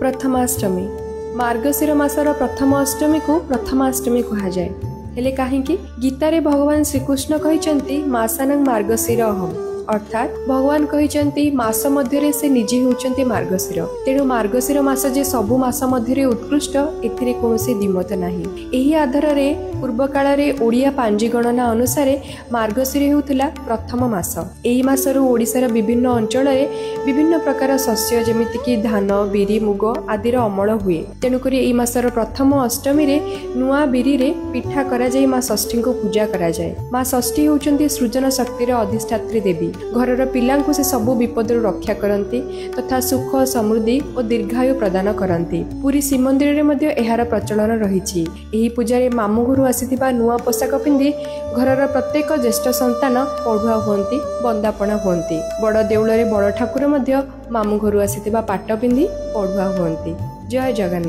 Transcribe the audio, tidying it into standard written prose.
प्रथमाष्टमी मार्गशीर मासर प्रथम अष्टमी को प्रथमाष्टमी कहा जाए। हेले काहेकि गीतारे भगवान श्रीकृष्ण कहिचंती मासानंग मार्गशीर अहम अर्थात भगवान कहिचंती मास मध्यरे से निजे होचंती मार्गशीर। तेणु मार्गशीर मास जे सबु मास मध्यरे उत्कृष्ट एथिरे कोनोसी दिमत नाही। एही आधार रे पूर्व काल रे ओडिया पांजी गणना अनुसार मार्गशीर हेउथिला प्रथम मास। एही मासरु ओडिसार विभिन्न अंचल रे विभिन्न प्रकार शस्य जेमिति कि धान बिरी मुग आदि रो अमल हुए। तेणु करी एही मासर प्रथम अष्टमी रे नुआ बिरी रे पिठा करा जाय मां षष्ठी को पूजा करा जाय। मां षष्ठी होचंती सृजन शक्ति रे अधिष्ठात्री देवी। घरर पिलांकु से सबु विपदरु रक्षा करंती तथा सुख समृद्धि और दीर्घायु प्रदान करंती। पुरी श्रीमंदिर रे मध्ये एहार प्रचलन रहिछि। एही पूजा रे मामु घरु आसीथिबा नुआ पोशाक पिंधि घरर प्रत्येक ज्येष्ठ संतान पढ़ुआ हुअंती बंदापना हुअंती। बड़ देउळ रे बड़ ठाकुर मध्ये मामु घरु आसीथिबा पाट पिंधि पढ़ुआ हुअंती। जय जगन्नाथ।